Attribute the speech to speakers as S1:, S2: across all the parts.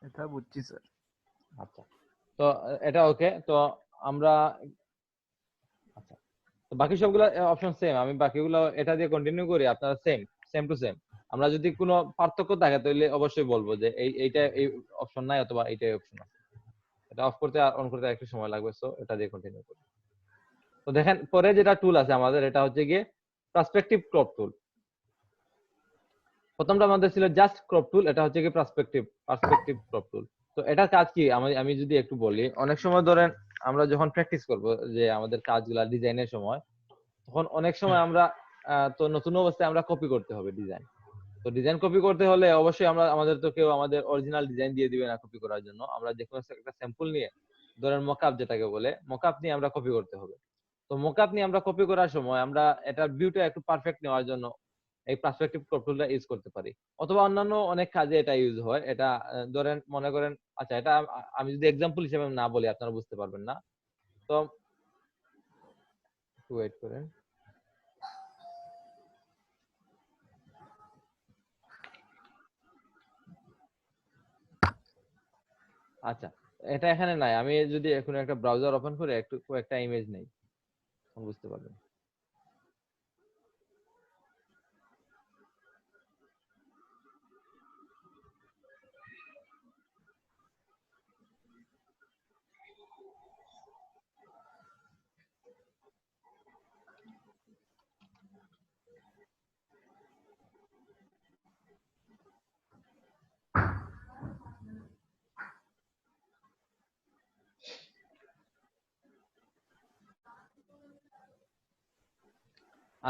S1: এটা বুঝছি স্যার।
S2: আচ্ছা, তো এটা ওকে। তো আমরা আচ্ছা, তো বাকি সবগুলো অপশন সেম, আমি বাকিগুলো এটা দিয়ে কন্টিনিউ করি, আপনারা সেম সেম টু সেম। আমরা যদি কোনো পার্থক্য থাকে তাহলে অবশ্যই বলবো যে এইটা এই অপশন নাই অথবা এইটাই অপশন আছে। এটা অফ করতে আর অন করতে একটু সময় লাগবে, সো এটা দিয়ে কন্টিনিউ করি। তো দেখেন পরে যেটা টুল আছে আমাদের, এটা হচ্ছে গিয়ে পার্সপেক্টিভ ক্রপ টুল। প্রথমটা আমাদের ছিল জাস্ট ক্রপ টুল, এটা হচ্ছে কি পার্সপেক্টিভ ক্রপ টুল। তো এটার কাজ কি আমি আমি যদি একটু বলি, অনেক সময় ধরেন আমরা যখন প্র্যাকটিস করব যে আমাদের কাজগুলা ডিজাইনের সময়, তখন অনেক সময় আমরা তো নতুন অবস্থায় আমরা কপি করতে হবে ডিজাইন। তো ডিজাইন কপি করতে হলে অবশ্যই আমরা আমাদের তো কেউ আমাদের অরিজিনাল ডিজাইন দিয়ে দিবে না কপি করার জন্য। আমরা যে কোনো একটা স্যাম্পল নিয়ে, ধরেন মকআপ যেটাকে বলে, মকআপ নিয়ে আমরা কপি করতে হবে। তো মকআপ নিয়ে আমরা কপি করার সময় আমরা এটার ভিউটা একটু পারফেক্ট নেওয়ার জন্য এই পার্সপেক্টিভ ক্রপ টুলটা ইউজ করতে পারি, অথবা অন্যান্য অনেক কাজে এটা ইউজ হয়। এটা ধরেন মনে করেন, আচ্ছা এটা আমি যদি এক্সাম্পল হিসেবে না বলি আপনারা বুঝতে পারবেন না। তো ওয়েট করেন। আচ্ছা, এটা এখানে নাই, আমি যদি এখন একটা ব্রাউজার ওপেন করে একটু কয়েকটা ইমেজ নেই, তখন বুঝতে পারবেন।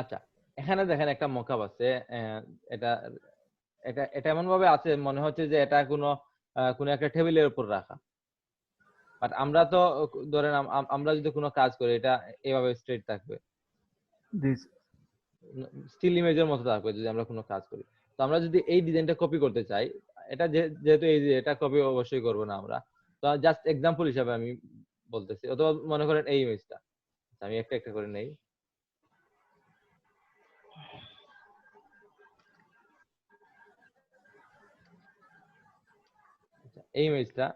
S2: আচ্ছা, এখানে দেখেন একটা মকআপ আছে। এটা এটা এটা এমন ভাবে আছে মনে হচ্ছে যে এটা কোনো একটা টেবিলের উপর রাখা। বাট আমরা তো ধরেন আমরা যদি কোনো কাজ করি, এটা এভাবে স্ট্রেট থাকবে,
S1: দিস
S2: স্টিল ইমেজের মতো থাকবে যদি আমরা কোনো কাজ করি। তো আমরা যদি এই ডিজাইনটা কপি করতে চাই, এটা যেহেতু এই যে এটা কপি অবশ্যই করবো না আমরা। তো জাস্ট এক্সাম্পল হিসাবে আমি বলতেছি, অথবা মনে করেন এই ইমেজটা আমি একটা একটা করে নেই। আচ্ছা, এই ইমেজটা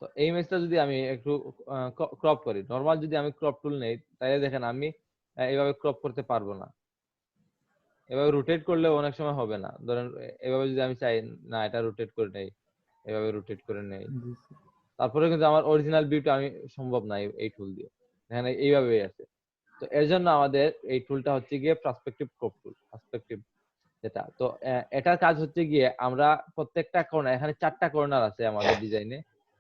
S2: তো এই ইমেজটা যদি আমি একটু ক্রপ করি, নরমাল যদি আমি ক্রপ টুল নেই, তাহলে দেখেন আমি এইভাবে ক্রপ করতে পারবো না। এভাবে রোটেট করলে অনেক সময় হবে না। ধরেন এভাবে যদি আমি চাই না এটা রোটেট করে নেই, এভাবে রোটেট করে নেই, তারপরে কিন্তু আমার অরিজিনাল ভিউটা আমি সম্ভব না এই টুল দিয়ে। এখানে এইভাবেই আছে। তো এর জন্য আমাদের এই টুলটা হচ্ছে গিয়ে পার্সপেক্টিভ ক্রপ টুল, পার্সপেক্টিভ যেটা। তো এটার কাজ হচ্ছে গিয়ে আমরা প্রত্যেকটা কর্নার, এখানে 4টা কর্নার আছে আমাদের ডিজাইনে,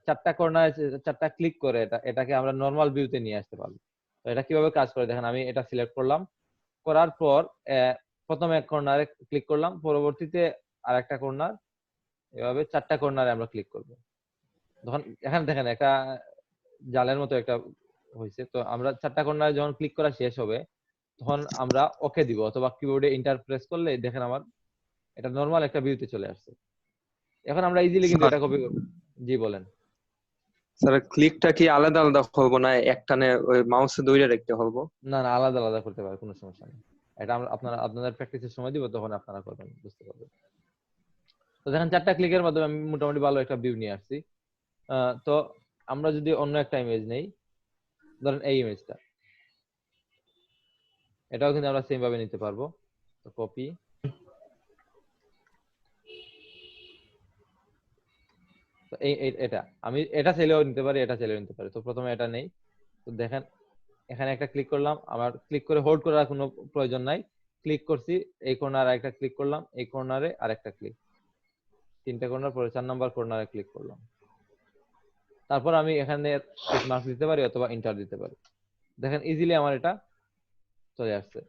S2: 4টা কর্নার, 4টা ক্লিক করে এটাকে আমরা নরমাল ভিউতে নিয়ে আসতে পারবো। তো এটা কিভাবে কাজ করে দেখেন, আমি এটা সিলেক্ট করলাম, করার পর প্রথমে এক কর্নারে ক্লিক করলাম, পরবর্তীতে আরেকটা কর্নার, এভাবে 4টা কর্নারে আমরা ক্লিক করব। তখন এখানে দেখেন একটা জালের মতো একটা হয়েছে। তো আমরা 4টা কর্নারে যখন ক্লিক করা শেষ হবে, তখন আমরা ওকে দিব, অথবা কিবোর্ডে ইন্টার প্রেস করলে দেখেন আমার এটা নরমাল একটা ভিউতে চলে আসছে। এখন আমরা ইজিলি কিন্তু
S3: স্যার,
S2: এটা কপি করব। জি বলেন।
S3: স্যার ক্লিকটা কি আলাদা আলাদা করবো না একটানে ওই মাউসে ধরে রাখতে হবে?
S2: না না, আলাদা আলাদা করতে পারে, কোনো সমস্যা নেই। এটা আমরা আপনাদের প্র্যাকটিসের সময় দিব, তখন আপনারা করবেন, বুঝতে পারবেন। তো দেখেন 4টা ক্লিকের মাধ্যমে আমি মোটামুটি ভালো একটা ভিউ নিয়ে আসছি। তো আমরা যদি অন্য একটা ইমেজ নেই, ধরেন এই ইমেজটা, এটাও কিন্তু আমরা সেম ভাবে নিতে পারবো। তো কপি, তো এটা আমি এটা চাইলেও নিতে পারি, এটা চাইলেও নিতে পারি। তো প্রথমে এটা নেই। তো দেখেন এখানে একটা ক্লিক করলাম, আমার ক্লিক করে হোল্ড করার কোনো প্রয়োজন নাই। ক্লিক করছি, এই কর্নারে একটা ক্লিক করলাম, এই কর্নারে আরেকটা ক্লিক, 3টে কর্নার, পরে 4 নাম্বার কর্নারে ক্লিক করলাম। তারপর আমি এখানে টিক মার্ক দিতে পারি অথবা এন্টার দিতে পারি। দেখেন ইজিলি আমার এটা চলে আসছে।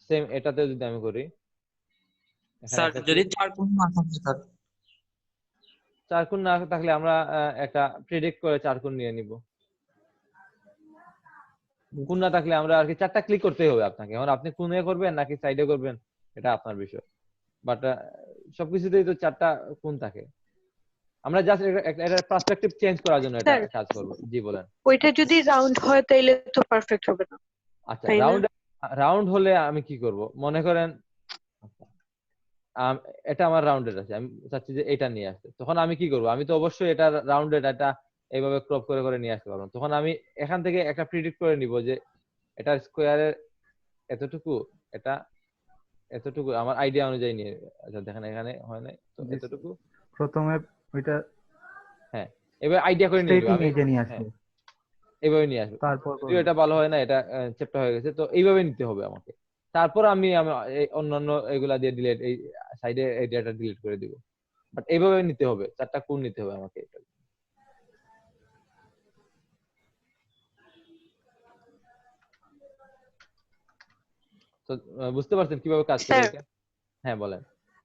S2: সেম এটাতে যদি আমি করি, এখানে
S4: স্যার
S2: একটা
S4: যদি
S2: ক্লিক,
S4: 4 কোণ না থাকে স্যার?
S2: 4 কোণ না থাকলে আমরা একটা প্রেডিক্ট করে 4 কোণ নিয়ে নিব। কোণ না থাকলে আমরা আর কি 4টা ক্লিক করতেই হবে আপনাকে। এখন আপনি কোণে করবেন নাকি সাইডে করবেন, এটা আপনার বিষয়। বাট সবকিছুতেই তো 4টা কোণ থাকে। আমরা জাস্ট এটা পার্সপেক্টিভ চেঞ্জ করার জন্য এটা
S4: স্যার
S2: কাজ করব। জি বলেন।
S4: ওইটা যদি রাউন্ড হয় তাইলে তো পারফেক্ট হবে না,
S2: আচ্ছা
S4: তাই না?
S2: রাউন্ড হলে আমি কি করব মনে করেন এটা আমার রাউন্ডেড আছে, আমি চাচ্ছি যে এটা নিয়ে আসতে, তখন আমি কি করব? আমি তো অবশ্যই এটা রাউন্ডেড এটা এইভাবে ক্রপ করে করে নিয়ে আসতে পারবো না। তখন আমি এখান থেকে একটা প্রিডিক্ট করে নিব যে এটা স্কোয়ারের এতটুকু, এটা এতটুকু, আমার আইডিয়া অনুযায়ী নিয়ে। আচ্ছা দেখেন এখানে হয় নাই তো,
S1: জি,
S2: এতটুকু।
S1: প্রথমে ওইটা
S2: হ্যাঁ এবার আইডিয়া করে নিয়ে নিব
S1: স্ট্রেট
S2: আমি।
S1: ইমেজে নিয়ে
S2: হ্যাঁ
S1: আসবে,
S2: এইভাবে নিয়ে আসবে।
S1: তারপর
S2: যদিও এটা ভালো হয় না, এটা চ্যাপ্টার হয়ে গেছে, তো এইভাবে নিতে হবে আমাকে। তারপর আমি এই অন্যান্য এগুলা দিয়ে ডিলিট, এই সাইডে এই ডেটা ডিলিট করে দিব। বাট এইভাবে নিতে হবে, 4টা কোণ নিতে হবে আমাকে। তো বুঝতে পারছেন কিভাবে কাজ করে
S4: স্যার
S2: এটা? হ্যাঁ বলেন।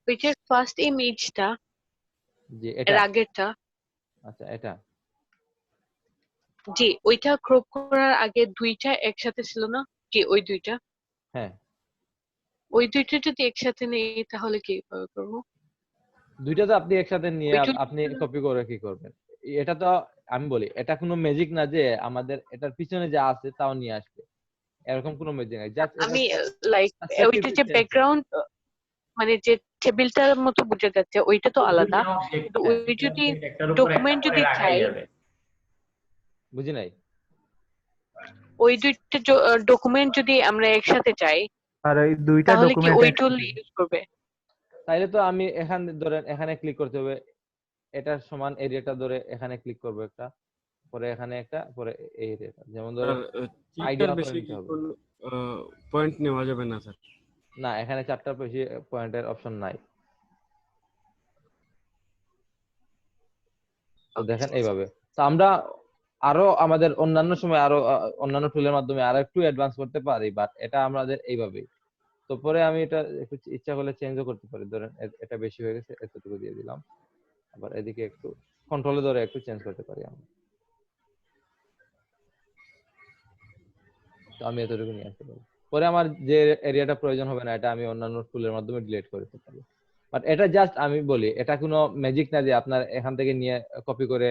S4: ওই যে ফার্স্ট ইমেজটা
S2: জি
S4: এর
S2: এটা,
S4: আগেরটা,
S2: আচ্ছা এটা,
S4: জি ওইটা ক্রপ করার আগে দুইটা একসাথে ছিল না? জি ওই দুইটা,
S2: হ্যাঁ
S4: ওই দুইটা যদি একসাথে নেই তাহলে কিভাবে করবো?
S2: দুইটা তো আপনি একসাথে নিয়ে
S4: ওই দুইটা
S2: আপনি কপি করে কি করবেন? এটা তো আমি বলি এটা কোনো ম্যাজিক না যে আমাদের এটার পিছনে যা আছে তাও নিয়ে আসবে, এরকম কোনো ম্যাজিক নাই। জাস্ট এটা
S4: আমি লাইক ওইটা যে ব্যাকগ্রাউন্ড মানে যে টেবিলটার মতো বোঝা যাচ্ছে ওইটা তো আলাদা, কিন্তু ওই যদি ডকুমেন্ট যদি চাই,
S2: বুঝি নাই।
S4: ওই দুইটা ডকুমেন্ট যদি আমরা একসাথে চাই
S1: আর এই দুইটা
S4: তাহলে কি
S1: ডকুমেন্ট
S4: ওই টুল ইউজ করবে?
S2: তাইলে তো আমি এখানে ধরেন এখানে ক্লিক করতে হবে, এটার সমান এরিয়াটা ধরে এখানে ক্লিক করব একটা, পরে এখানে একটা, পরে এই এরিয়াটা, যেমন ধরেন আইডিয়া
S5: চারটার
S2: করে
S5: বেশি
S2: নিতে
S5: কি
S2: হবে।
S5: কোনো পয়েন্ট নেওয়া যাবে না স্যার?
S2: না এখানে 4টার বেশি পয়েন্টের অপশন নাই। তো দেখেন এইভাবে। তো আমরা আরো আমাদের অন্যান্য সময় আরো অন্যান্য টুলের মাধ্যমে আরো একটু অ্যাডভান্স করতে পারি, বাট এটা আমাদের এইভাবেই। তো পরে আমি এটা একটু ইচ্ছা করলে চেঞ্জও করতে পারি। ধরেন এটা বেশি হয়ে গেছে, এতটুকু দিয়ে দিলাম। আবার এদিকে একটু কন্ট্রোলে ধরে একটু চেঞ্জ করতে পারি আমরা। তো আমি এতটুকু নিয়ে আসতে পারি। পরে আমার যে এরিয়াটা প্রয়োজন হবে না, এটা আমি অন্যান্য টুলের মাধ্যমে ডিলিট করে দিতে পারি। বাট এটা জাস্ট আমি বলি এটা কোনো ম্যাজিক না যে আপনার এখান থেকে নিয়ে কপি করে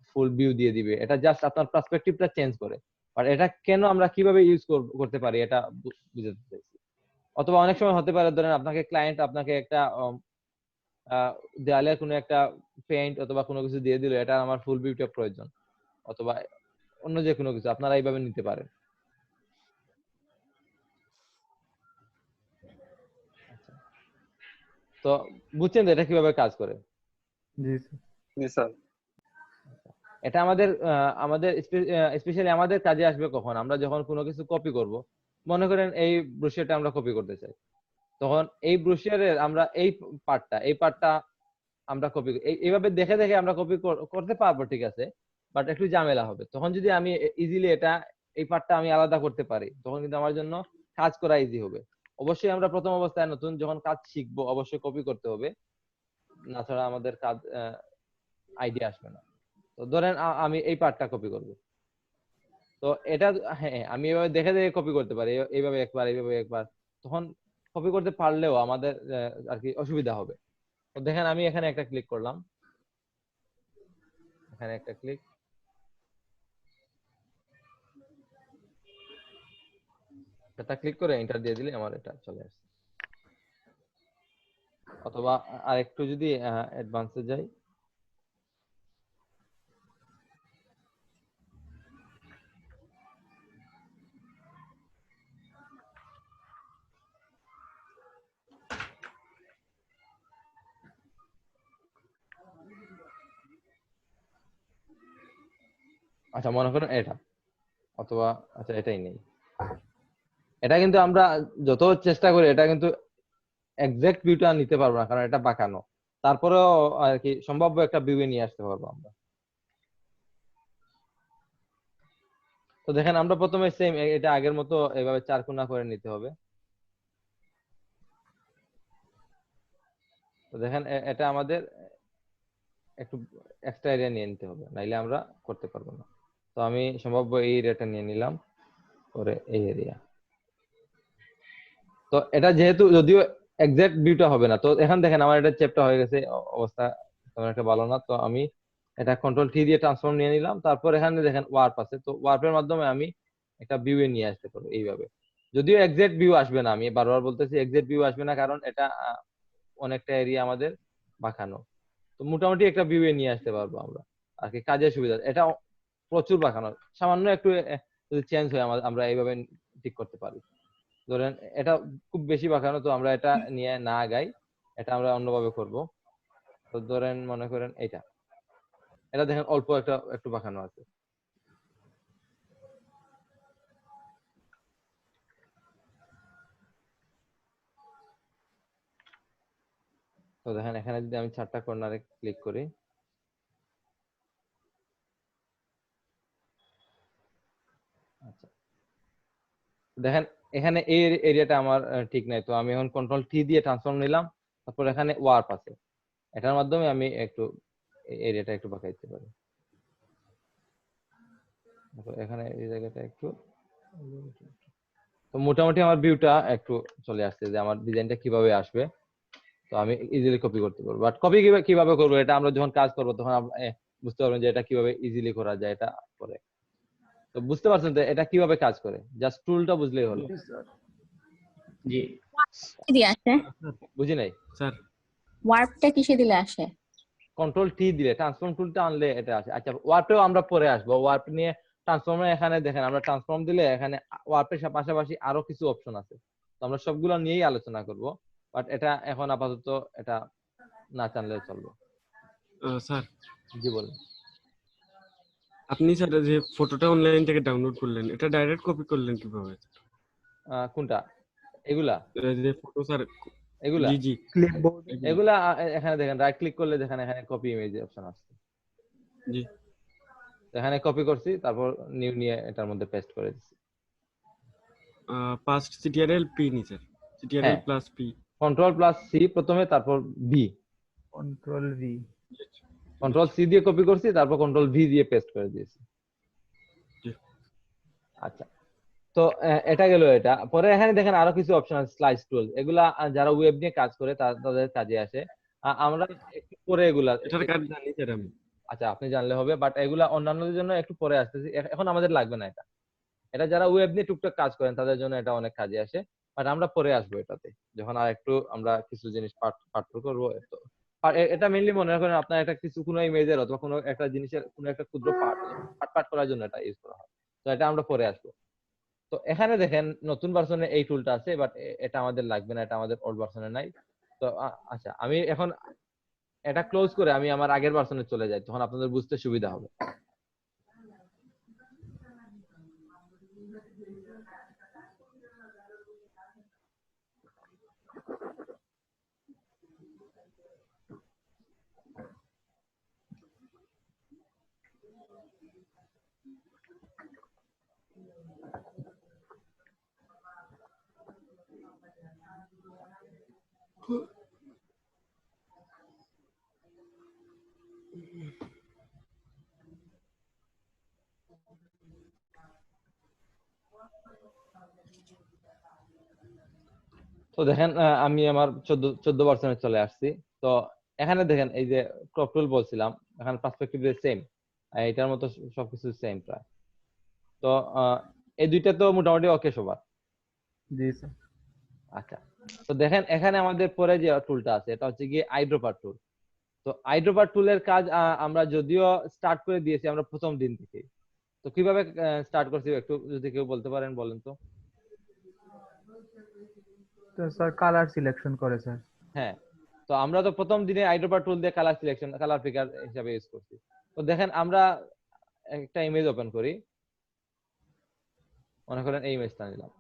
S2: ফুল ভিউ দিয়ে দিবে। এটা জাস্ট আপনার পার্সপেক্টিভটা চেঞ্জ করে। বাট এটা কেন আমরা কিভাবে ইউজ করতে পারি এটা বুঝাতে চাইছি। অথবা অনেক সময় হতে পারে ধরেন আপনাকে ক্লায়েন্ট আপনাকে একটা দেয়ালে কোনো একটা পেইন্ট অথবা কোনো কিছু দিয়ে দিল, এটা আমার ফুল ভিউটা প্রয়োজন, অথবা অন্য যে কোনো কিছু আপনারা এইভাবে নিতে পারেন। তো বুঝছেন তো এটা কিভাবে কাজ করে?
S1: জি
S3: জি স্যার।
S2: এটা আমাদের স্পেশালি আমাদের কাজে আসবে কখন? আমরা যখন কোনো কিছু কপি করব। মনে করেন এই ব্রোশিয়ারটা আমরা কপি করতে চাই, তখন এই ব্রোশিয়ারের আমরা এই পার্টটা আমরা কপি এইভাবে দেখে দেখে আমরা কপি করতে পারবো, ঠিক আছে, বাট একটু ঝামেলা হবে। তখন যদি আমি ইজিলি এই পার্টটা আমি আলাদা করতে পারি, তখন কিন্তু আমার জন্য কাজ করা ইজি হবে। অবশ্যই আমরা প্রথম অবস্থায় নতুন যখন কাজ শিখবো অবশ্যই কপি করতে হবে, না ছাড়া আমাদের কাজ আইডিয়া আসবে না। তো ধরেন আমি এই পার্টটা কপি করব, তো এটা হ্যাঁ আমি এভাবে দেখে দেখে কপি করতে পারি, এইভাবে একবার, তখন কপি করতে পারলেও আমাদের আর কি অসুবিধা হবে। তো দেখেন আমি এখানে একটা ক্লিক করলাম, এখানে একটা ক্লিক, এটা ক্লিক করে এন্টার দিয়ে দিলে আমার এটা চলে আসছে। অথবা আরেকটু যদি অ্যাডভান্সে যাই, আচ্ছা মনে করেন এটা, অথবা আচ্ছা এটাই নেই। এটা কিন্তু আমরা যত চেষ্টা করি এটা কিন্তু এক্সাক্ট ভিউটা নিতে পারবো না, কারণ এটা বাঁকানো। তারপরেও আর কি সম্ভাব্য একটা ভিউ নিয়ে আসতে পারবো আমরা। তো দেখেন আমরা প্রথমে সেম এটা আগের মতো এভাবে 4 কোণা করে নিতে হবে। তো দেখেন এটা আমাদের একটু এক্সট্রা এরিয়া নিয়ে নিতে হবে, নাইলে আমরা করতে পারবো না। তো আমি সম্ভাব্য এই এরিয়াটা নিয়ে নিলাম, পরে এই এরিয়া। তো এটা যেহেতু যদিও এক্সাক্ট ভিউটা হবে না, তো এখন দেখেন আমার এটা চ্যাপ্টার হয়ে গেছে, অবস্থা তেমন একটা ভালো না। তো আমি এটা কন্ট্রোল টি দিয়ে ট্রান্সফর্ম নিয়ে নিলাম, তারপর এখানে দেখেন ওয়ার্প আছে, তো ওয়ার্পের মাধ্যমে আমি একটা ভিউ এ নিয়ে আসতে পারবো এইভাবে। যদিও এক্সাক্ট ভিউ আসবে না, আমি বারবার বলতেছি এক্সাক্ট ভিউ আসবে না, কারণ এটা অনেকটা এরিয়া আমাদের বাঁকানো। তো মোটামুটি একটা ভিউ এ নিয়ে আসতে পারবো আমরা আর কি, কাজের সুবিধা। এটা প্রচুর বাঁকানো, সামান্য একটু যদি চেঞ্জ হয় আমরা এইভাবে ঠিক করতে পারি। ধরেন এটা খুব বেশি বাঁকানো, তো আমরা এটা নিয়ে না আগাই, এটা আমরা অন্যভাবে করব। তো ধরেন মনে করেন এটা দেখেন অল্প একটু বাঁকানো আছে। তো দেখেন এখানে যদি আমি 4টা কর্নারে ক্লিক করি, আচ্ছা দেখেন এখানে এই এরিয়াটা আমার ঠিক নাই, তো আমি এখন কন্ট্রোল টি দিয়ে ট্রান্সফর্ম নিলাম, তারপর এখানে ওয়ার্প আছে, এটার মাধ্যমে আমি একটু এরিয়াটা একটু বাঁকা দিতে পারি। তারপর এখানে এই জায়গাটা একটু, তো মোটামুটি আমার ভিউটা একটু চলে আসছে যে আমার ডিজাইনটা কিভাবে আসবে। তো আমি ইজিলি কপি করতে পারবো, বাট কপি কিভাবে করবো এটা আমরা যখন কাজ করবো তখন বুঝতে পারবেন যে এটা কিভাবে ইজিলি করা যায় এটা করে। তো বুঝতে পারছেন তো এটা কিভাবে কাজ করে, জাস্ট টুলটা বুঝলেই হলো।
S6: জি
S7: কি দিয়ে আসে?
S2: বুঝি নাই।
S5: স্যার
S7: ওয়ার্পটা কিসে দিলে আসে?
S2: কন্ট্রোল টি দিলে, ট্রান্সফর্ম টুলটা আনলে এটা আসে। আচ্ছা ওয়ার্পেও আমরা পরে আসবো, ওয়ার্প নিয়ে ট্রান্সফর্মে এখানে দেখেন আমরা ট্রান্সফর্ম দিলে এখানে ওয়ার্পের পাশাপাশি আরো কিছু অপশন আছে, তো আমরা সবগুলো নিয়েই আলোচনা করব, বাট এটা এখন আপাতত এটা না জানলে চলবে।
S5: স্যার
S2: জি বলুন।
S5: আপনি স্যার যে ফটোটা অনলাইন থেকে ডাউনলোড করলেন, এটা ডাইরেক্ট কপি করলেন কিভাবে?
S2: কোনটা? এগুলা
S5: যে ফটো স্যার,
S2: এগুলা
S5: জি জি
S1: ক্লিপবোর্ড।
S2: এগুলা এখানে দেখেন রাইট ক্লিক করলে দেখেন এখানে কপি ইমেজ অপশন আসছে,
S5: জি
S2: এখানে কপি করছি, তারপর নিউ নিয়ে এটার মধ্যে পেস্ট করে দিচ্ছি।
S5: পাস্ট সিটিআরএল পি নি স্যার, সিটিআরএল
S2: হ্যাঁ।
S5: Plus P.
S2: Control plus C প্রথমে, তারপর B,
S1: control V.
S2: Control C দিয়ে কপি করছি, তারপর কন্ট্রোল ভি দিয়ে পেস্ট করে দিয়েছি।
S5: জি।
S2: আচ্ছা, তো এটা গেল এটা। পরে এখানে দেখেন আরো কিছু অপশন আছে, স্লাইস টুল, এগুলা যারা ওয়েব নিয়ে কাজ করে তাদের কাজে আসে। আমরা একটু পরে এগুলা,
S5: এটার কাজ জানি স্যার আমি।
S2: আচ্ছা আপনি জানলে হবে, বাট এগুলা অন্যান্যদের জন্য একটু পরে আসতেছি, এখন আমাদের লাগবে না এটা। এটা যারা ওয়েব নিয়ে টুকটাক কাজ করেন তাদের জন্য এটা অনেক কাজে আসে, বাট আমরা পরে আসবো এটাতে, যখন আর একটু আমরা কিছু জিনিস পার্থক্য করবো। তো আর এটা মেইনলি মনে করেন আপনার একটা কিছু কোনো ইমেজের অথবা কোনো একটা জিনিসের কোনো একটা ক্ষুদ্র পার্ট করার জন্য এটা ইউজ করা হয়, তো এটা আমরা পরে আসবো। তো এখানে দেখেন নতুন ভার্সনে এই টুলটা আছে, বাট এটা আমাদের লাগবে না, এটা আমাদের ওল্ড ভার্সনে নাই। তো আচ্ছা আমি এখন এটা ক্লোজ করে আমি আমার আগের ভার্সনে চলে যাই, তখন আপনাদের বুঝতে সুবিধা হবে। তো দেখেন আমি আমার 14% চলে আসছি। তো এখানে দেখেন এই যে ক্রপ টুল বলছিলাম, এখানে পার্সপেক্টিভ সেম, এটার মতো সবকিছু সেম প্রায়। তো এই দুইটা তো মোটামুটি ওকে সবার।
S1: জি স্যার।
S2: আচ্ছা, তো দেখেন এখানে আমাদের পরে যে টুলটা আছে এটা হচ্ছে গিয়ে আইড্রপার টুল। তো আইড্রপার টুলের কাজ আমরা যদিও স্টার্ট করে দিয়েছি আমরা প্রথম দিন থেকে, তো কিভাবে স্টার্ট করছি একটু যদি কেউ বলতে পারেন বলেন তো।
S1: তো স্যার কালার সিলেকশন করে স্যার।
S2: হ্যাঁ, তো আমরা তো প্রথম দিনে আইড্রপার টুল দিয়ে কালার সিলেকশন, কালার পিকার হিসাবে ইউজ করছি। তো দেখেন আমরা একটা ইমেজ ওপেন করি, মনে করেন এই ইমেজটা নিলাম,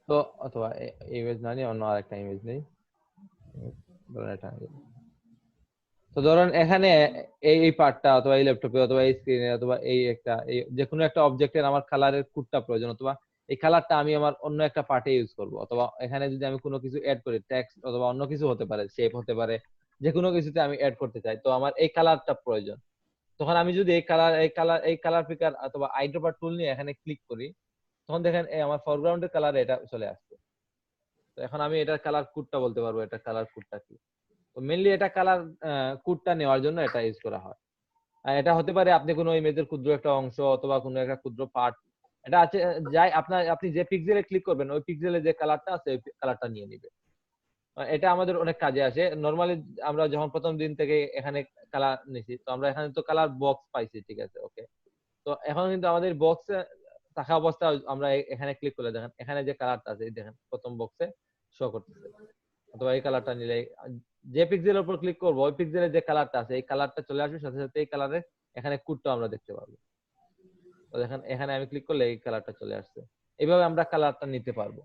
S2: তো অথবা এই ইমেজ না নিয়ে অন্য আরেকটা ইমেজ নেই, ধরেন এটা নিলাম। তো ধরেন এখানে এই পার্টটা অথবা এই ল্যাপটপে অথবা এই স্ক্রিনে অথবা এই একটা এই যে কোনো একটা অবজেক্টের আমার কালারের কোডটা প্রয়োজন, অথবা এই কালারটা আমি আমার অন্য একটা পার্টে ইউজ করব, অথবা এখানে যদি আমি কোনো কিছু অ্যাড করি, টেক্সট অথবা অন্য কিছু হতে পারে, শেপ হতে পারে, যে কোনো কিছুতে আমি অ্যাড করতে চাই, তো আমার এই কালারটা প্রয়োজন। তখন আমি যদি এই কালার পিকার অথবা আইড্রপার টুল নিয়ে এখানে ক্লিক করি, তখন দেখেন এই আমার ফরগ্রাউন্ডের কালার এটা চলে আসছে। তো এখন আমি এটার কালার কোডটা বলতে পারবো, এটা কালার কোডটা কি। তো মেইনলি এটা কালার কোডটা নেওয়ার জন্য এটা ইউজ করা হয়। এটা হতে পারে আপনি কোনো ইমেজের ক্ষুদ্র একটা অংশ অথবা কোনো একটা ক্ষুদ্র পার্ট, এটা আছে যাই আপনি যে পিক্সেলে ক্লিক করবেন ওই পিক্সেলে যে কালারটা আছে ওই কালারটা নিয়ে নিবে। এটা আমাদের অনেক কাজে আসে। নরমালি আমরা যখন প্রথম দিন থেকে এখানে কালার নিছি, তো আমরা এখানে তো কালার বক্স পাইছি, ঠিক আছে, ওকে। তো এখন কিন্তু আমাদের বক্সে থাকা অবস্থায় আমরা এখানে ক্লিক করলে দেখেন এখানে যে কালারটা আছে, এই দেখেন প্রথম বক্সে শো করতেছে। অথবা এই কালারটা নিলে যে পিক্সেলের উপর ক্লিক করবো ওই পিক্সেলের যে কালারটা আছে এই কালারটা চলে আসবে, সাথে সাথে এই কালারের এখানে কোডটা আমরা দেখতে পারবো। তো দেখেন এখানে আমি ক্লিক করলে এই কালারটা চলে আসছে। এইভাবে আমরা কালারটা নিতে পারবো।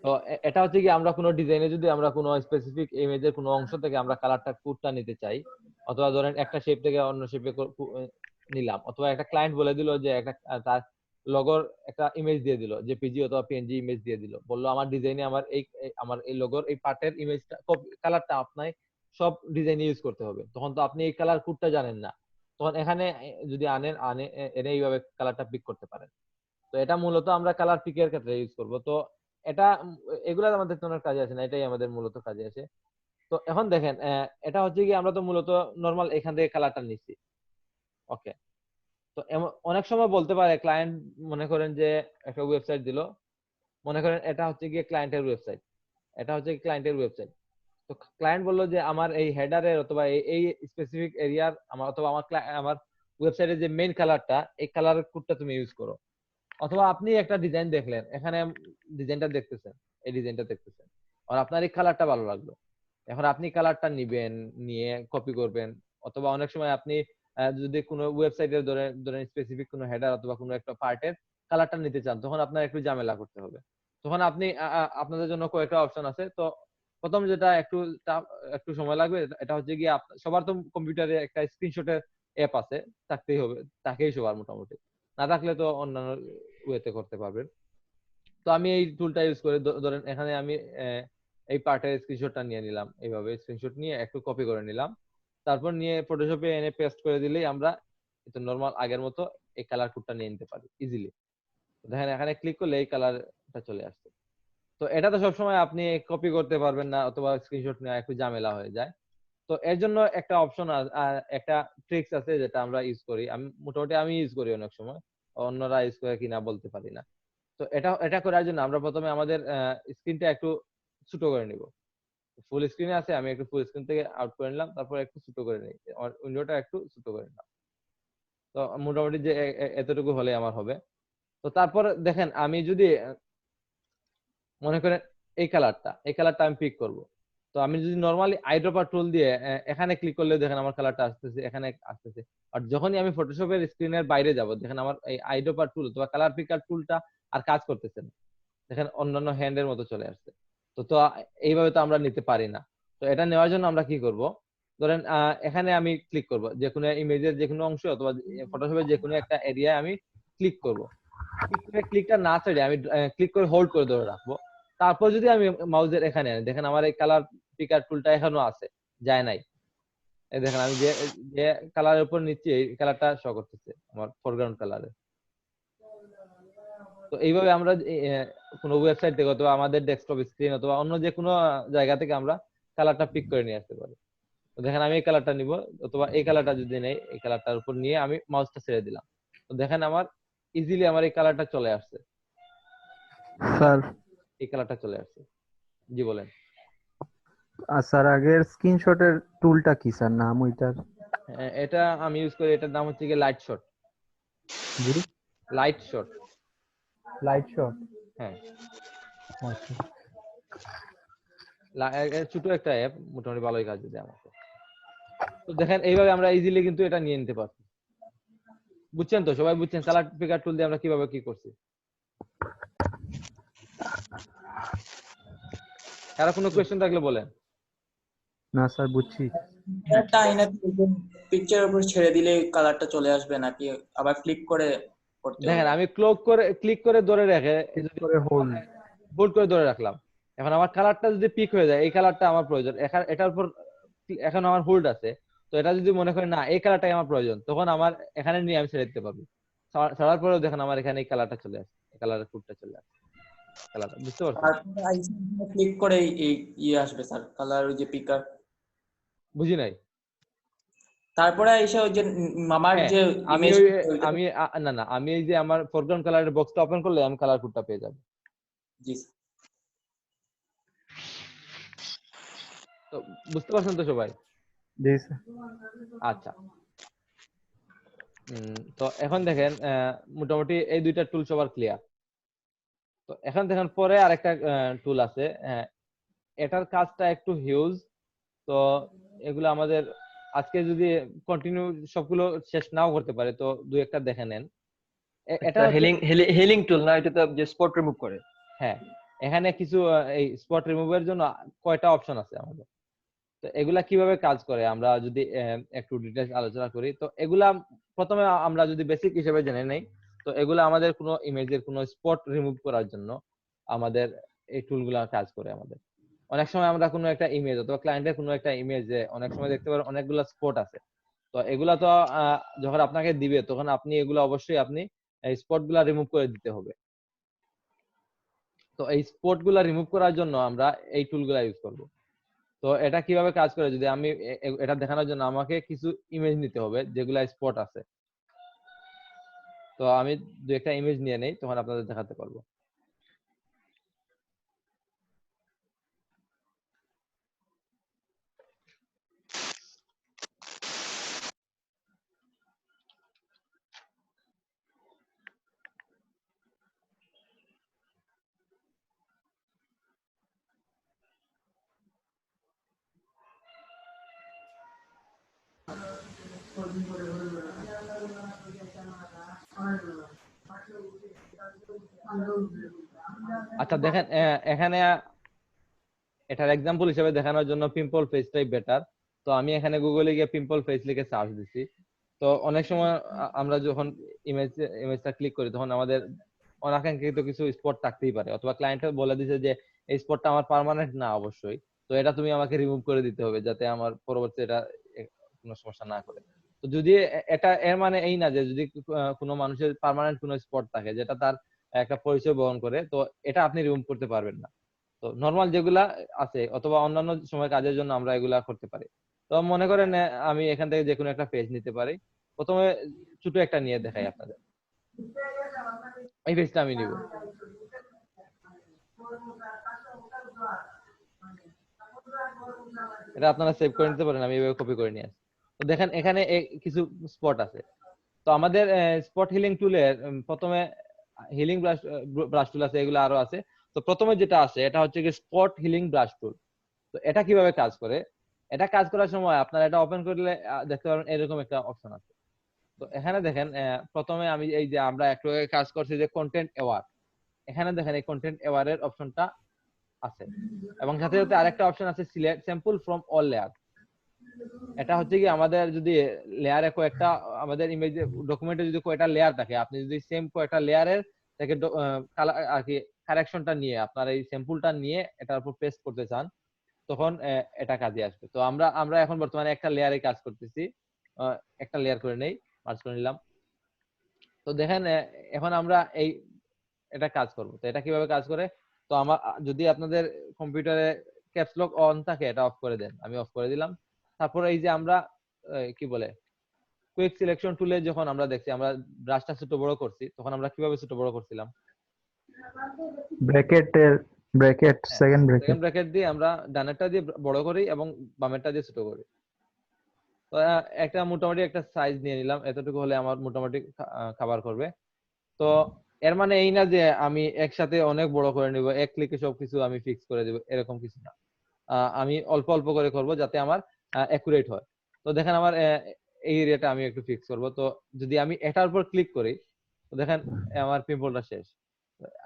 S2: তো এটা হচ্ছে কি আমরা কোনো ডিজাইনে যদি আমরা কোনো স্পেসিফিক ইমেজের কোনো অংশ থেকে আমরা কালারটা কোডটা নিতে চাই, অথবা ধরেন একটা শেপ থেকে অন্য শেপে নিলাম, অথবা একটা ক্লায়েন্ট বলে দিল যে একটা তার লোগোর একটা ইমেজ দিয়ে দিল, যে পিজি অথবা পিএনজি ইমেজ দিয়ে দিল, বললো আমার ডিজাইনে আমার এই লোগোর এই পার্টের ইমেজটা কালারটা আপনার সব ডিজাইনে ইউজ করতে হবে। তখন তো আপনি এই কালার কোডটা জানেন না, তখন এখানে যদি এনে এইভাবে কালারটা পিক করতে পারেন। তো এটা মূলত আমরা কালার পিকের ক্ষেত্রে ইউজ করব। তো এটা এগুলা আমাদের কোনো কাজে আসে না, এটাই আমাদের মূলত কাজে আসে। তো এখন দেখেন এটা হচ্ছে কি আমরা তো মূলত নরমাল এখান থেকে কালারটা নিচ্ছি, ওকে। তো অনেক সময় বলতে পারে ক্লায়েন্ট, মনে করেন যে একটা ওয়েবসাইট দিল, মনে করেন এটা হচ্ছে গিয়ে ক্লায়েন্টের ওয়েবসাইট, এটা হচ্ছে ক্লায়েন্টের ওয়েবসাইট। তো ক্লায়েন্ট বললো যে আমার এই হেডারের অথবা এই স্পেসিফিক এরিয়ার আমার অথবা আমার ওয়েবসাইটের যে মেইন কালারটা, এই কালার কোডটা তুমি ইউজ করো। অথবা আপনি একটা ডিজাইন দেখলেন, এখানে ডিজাইনটা দেখতেছেন, এই ডিজাইনটা দেখতেছেন, আর আপনার এই কালারটা ভালো লাগলো, এখন আপনি কালারটা নিবেন, নিয়ে কপি করবেন। অথবা অনেক সময় আপনি যদি কোনো ওয়েবসাইটের ধরেন স্পেসিফিক কোনো হেডার অথবা কোনো একটা পার্টের কালারটা নিতে চান, তখন আপনার একটু ঝামেলা করতে হবে। তখন আপনি আপনাদের জন্য কয়েকটা অপশন আছে। তো প্রথম যেটা একটু সময় লাগবে, এটা হচ্ছে গিয়ে সবার তো কম্পিউটারে একটা স্ক্রিনশটের অ্যাপ আছে, থাকতেই হবে, তাকেই সবার মোটামুটি, না থাকলে তো অন্যান্য ওয়েতে করতে পারবেন। তো আমি এই টুলটা ইউজ করে ধরেন এখানে আমি এই পার্টের স্ক্রিনশটটা নিয়ে নিলাম, এইভাবে স্ক্রিনশট নিয়ে একটু কপি করে নিলাম, তারপর নিয়ে ফটোশপে এনে পেস্ট করে দিলেই আমরা এটা নরমাল আগের মতো এই কালার কোডটা নিয়ে নিতে পারি ইজিলি। দেখেন এখানে ক্লিক করলে এই কালারটা চলে আসছে। তো এটা তো সবসময় আপনি কপি করতে পারবেন না, অথবা স্ক্রিনশট নেওয়া একটু ঝামেলা হয়ে যায়। তো এর জন্য একটা অপশন একটা ট্রিক্স আছে যেটা আমরা ইউজ করি, আমি ইউজ করি অনেক সময়, অন্যরা ইউজ করে কিনা বলতে পারি না। তো এটা করার জন্য আমরা প্রথমে আমাদের স্ক্রিনটা একটু ছোট করে নিব। ফুল স্ক্রিনে আছে, আমি একটু ফুল স্ক্রিন থেকে আউট করে নিলাম, তারপর একটু ছোট করে নিই, আমার উইন্ডোটা একটু ছোট করে নিলাম। তো মোটামুটি যে এতটুকু হলে আমার হবে। তো তারপর দেখেন আমি যদি মনে করেন এই কালারটা আমি পিক করব। তো আমি যদি নরমালি আইড্রপার টুল দিয়ে এখানে ক্লিক করলে দেখেন আমার কালারটা আসতেছে, এখানে আসতেছে। আর যখনই আমি ফটোশপের স্ক্রিনের বাইরে যাব, দেখেন আমার এই আইড্রপার টুল অথবা কালার পিকার টুলটা আর কাজ করতেছে না, দেখেন অন্যান্য হ্যান্ডের মতো চলে আসছে। তো এইভাবে তো আমরা নিতে পারি না। তো এটা নেওয়ার জন্য আমরা কি করব, ধরেন এখানে আমি ক্লিক করব, যে কোনো ইমেজের যে কোনো অংশ অথবা ফটোশপের যে কোনো একটা এরিয়ায় আমি ক্লিক করব। ক্লিকটা না ছেড়ে আমি ক্লিক করে হোল্ড করে ধরে রাখবো। তারপর যদি আমি মাউসের এখানে আনি, দেখেন আমার এই কালার পিকার টুলটা এখনো আছে, যায় নাই। এই দেখেন আমি যে কালারের উপর নিচ্ছি এই কালারটা শো করতেছে আমার ফরগ্রাউন্ড কালারে। তো এইভাবে আমরা কোনো ওয়েবসাইট থেকে অথবা আমাদের ডেস্কটপ স্ক্রিন অথবা অন্য যে কোনো জায়গা থেকে আমরা কালারটা পিক করে নিয়ে আসতে পারি। তো দেখেন আমি এই কালারটা নিব, অথবা এই কালারটা যদি নেই, এই কালারটার উপর নিয়ে আমি মাউসটা ছেড়ে দিলাম, তো দেখেন আমার ইজিলি আমার এই কালারটা চলে আসছে,
S1: স্যার
S2: এই কালারটা চলে আসছে। জি বলেন।
S1: স্যার আগের স্ক্রিনশটের টুলটা কি স্যার, নাম ওইটার?
S2: এটা আমি ইউজ করি, এটার নাম হচ্ছে কি লাইট শট।
S1: জি,
S2: লাইট শট।
S1: Light shot.
S2: হ্যাঁ,
S1: আচ্ছা
S2: ছোট একটা অ্যাপ, মোটামুটি ভালোই কাজ দেয় আমাকে। তো দেখেন এইভাবে আমরা ইজিলি কিন্তু এটা নিয়ে নিতে পারছি। বুঝছেন তো, সবাই বুঝছেন কালার পিকার টুল দিয়ে আমরা কিভাবে কি করছি? কারো কোনো কোয়েশ্চেন থাকলে বলেন।
S1: না স্যার বুঝছি।
S6: একটা আয়না পিকচারের উপর ছেড়ে দিলে কালারটা চলে আসবে নাকি আবার ক্লিক করে করতে হবে?
S2: দেখেন আমি ক্লিক করে ধরে রেখে হোল্ড করে ধরে রাখলাম, এখন আমার কালারটা যদি পিক হয়ে যায়, এই কালারটা আমার প্রয়োজন, এটার উপর এখন আমার হোল্ড আছে, তো এটা যদি মনে করেন না এই কালারটাই আমার প্রয়োজন, তখন আমার এখানে নিয়ে আমি ছেড়ে দিতে পারবো। ছাড়ার পরেও দেখেন আমার এখানে এই কালারটা চলে আসে, এই কালারের কোডটা চলে আসে। কালারটা, বুঝতে পারছেন?
S6: তারপরে আইসা ক্লিক করে এই ইয়ে আসবে স্যার, কালার ওই যে পিকার।
S2: বুঝি নাই।
S6: তারপরে আইসা ওই যে মামার
S2: হ্যাঁ,
S6: যে
S2: আমি
S6: ইমেজ,
S2: ওই আমি না না, আমি এই যে আমার ফোরগ্রাউন্ড কালারের বক্সটা ওপেন করলে আমি কালার কোডটা পেয়ে যাব।
S6: জি
S2: তো বুঝতে পারছেন তো সবাই?
S1: জি স্যার।
S2: আচ্ছা, তো এখন দেখেন মোটামুটি এই দুইটা টুল সবার ক্লিয়ার। তো এখন দেখেন পরে আরেকটা টুল আছে, এটার কাজটা একটু হিউজ। তো এগুলো আমাদের আজকে যদি কন্টিনিউ সবগুলো শেষ নাও করতে পারে, তো দুই একটা দেখে নেন। এটা হচ্ছে
S3: হিলিং টুল না, এটা তো যে স্পট রিমুভ করে।
S2: হ্যাঁ, এখানে কিছু এই স্পট রিমুভের জন্য কয়টা অপশন আছে আমাদের। তো এগুলা কিভাবে কাজ করে আমরা যদি একটু ডিটেইলস আলোচনা করি। তো এগুলা প্রথমে আমরা যদি বেসিক হিসেবে জেনে নেই, তো এগুলা আমাদের কোনো ইমেজের কোনো স্পট রিমুভ করার জন্য আমাদের এই টুলগুলা কাজ করে আমাদের। অনেক সময় আমরা কোনো একটা ইমেজ অথবা ক্লায়েন্টের কোনো একটা ইমেজে অনেক সময় দেখতে পারেন অনেকগুলা স্পট আছে। তো এগুলা তো যখন আপনাকে দিবে তখন আপনি এগুলো অবশ্যই আপনি এই স্পট গুলা রিমুভ করে দিতে হবে। তো এই স্পট গুলা রিমুভ করার জন্য আমরা এই টুলগুলা ইউজ করব। তো এটা কিভাবে কাজ করে, যদি আমি এটা দেখানোর জন্য আমাকে কিছু ইমেজ নিতে হবে যেগুলা স্পট আছে। তো আমি দু একটা ইমেজ নিয়ে নেই, তখন আপনাদের দেখাতে পারবো। আচ্ছা দেখেন, এখানে এটার এক্সাম্পল হিসেবে দেখানোর জন্য পিম্পল ফেসটাই বেটার। তো আমি এখানে গুগলে গিয়ে পিম্পল ফেস লিখে সার্চ দিছি। তো অনেক সময় আমরা যখন ইমেজটা ক্লিক করি তখন আমাদের অনাকাঙ্ক্ষিত কিছু স্পট থাকতেই পারে, অথবা ক্লায়েন্ট বলে দিছে যে এই স্পটটা আমার পার্মানেন্ট না অবশ্যই, তো এটা তুমি আমাকে রিমুভ করে দিতে হবে যাতে আমার পরবর্তী এটা কোনো সমস্যা না করে। তো যদি এটা এর মানে এই না যে যদি কোনো মানুষের পার্মানেন্ট কোনো স্পট থাকে যেটা তার একটা পরিচয় বহন করে, তো এটা আপনি রিমুভ করতে পারবেন না। তো নরমাল যেগুলা আছে অথবা অন্যান্য সময় কাজের জন্য আমরা এগুলা করতে পারি। তো মনে করেন আমি এখান থেকে যে কোনো একটা পেজ নিতে পারি। প্রথমে ছোট একটা নিয়ে দেখাই আপনাদের। এই পেজটা আমি নিব। এটা আপনারা সেভ করে নিতে পারেন, আমি এভাবে কপি করে নিয়ে আসি। তো দেখেন এখানে কিছু স্পট আছে। তো আমাদের স্পট হিলিং টুলের প্রথমে হিলিং ব্রাশ টুল আছে, এগুলো আরো আছে। তো প্রথমে যেটা আছে এটা হচ্ছে কি স্পট হিলিং ব্রাশ টুল। তো এটা কিভাবে কাজ করে, এটা কাজ করার সময় আপনারা এটা ওপেন করলে দেখতে পারবেন এরকম একটা অপশন আছে। তো এখানে দেখেন প্রথমে আমি এই যে আমরা একটু আগে কাজ করছি যে কন্টেন্ট অ্যাওয়ার, এখানে দেখেন এই কন্টেন্ট অ্যাওয়ার এর অপশনটা আছে, এবং সাথে সাথে আরেকটা অপশন আছে select sample from all layer. এটা হচ্ছে কি আমাদের যদি লেয়ারে কয়েকটা আমাদের ইমেজ ডকুমেন্টে যদি কয়েকটা লেয়ার থাকে, আপনি যদি সেম কয়েকটা লেয়ারের থেকে আর কি কারেকশনটা নিয়ে আপনার এই স্যাম্পলটা নিয়ে এটার উপর পেস্ট করতে চান, তখন এটা কাজে আসবে। তো আমরা এখন বর্তমানে একটা লেয়ারে কাজ করতেছি, একটা লেয়ার করে নেই, মার্জ করে নিলাম। তো দেখেন এখন আমরা এটা কাজ করব। তো এটা কিভাবে কাজ করে, তো আমার যদি আপনাদের কম্পিউটারে ক্যাপস লক অন থাকে এটা অফ করে দেন, আমি অফ করে দিলাম। তারপর এই যে আমরা কি বলে কুইক সিলেকশন টুলে যখন আমরা দেখছি আমরা ব্রাশটা ছোট বড় করছি, তখন আমরা কিভাবে ছোট বড় করছিলাম,
S1: bracket second
S2: second
S1: bracket.
S2: Bracket দিয়ে আমরা ডানেরটা দিয়ে বড় করি এবং বামেরটা দিয়ে ছোট করি। তো একটা মোটামুটি একটা সাইজ নিয়ে নিলাম, এতটুকু হলে আমার মোটামুটি কভার করবে। তো এর মানে এই না যে আমি একসাথে অনেক বড় করে নিব, এক ক্লিকে সবকিছু আমি ফিক্স করে দেব, এরকম কিছু না। আমি অল্প অল্প করে করব যাতে আমার অ্যাকুরেট হয়। তো দেখেন আমার এই এরিয়াটা আমি একটু ফিক্স করব। তো যদি আমি এটার উপর ক্লিক করি, তো দেখেন আমার পিম্পলটা শেষ।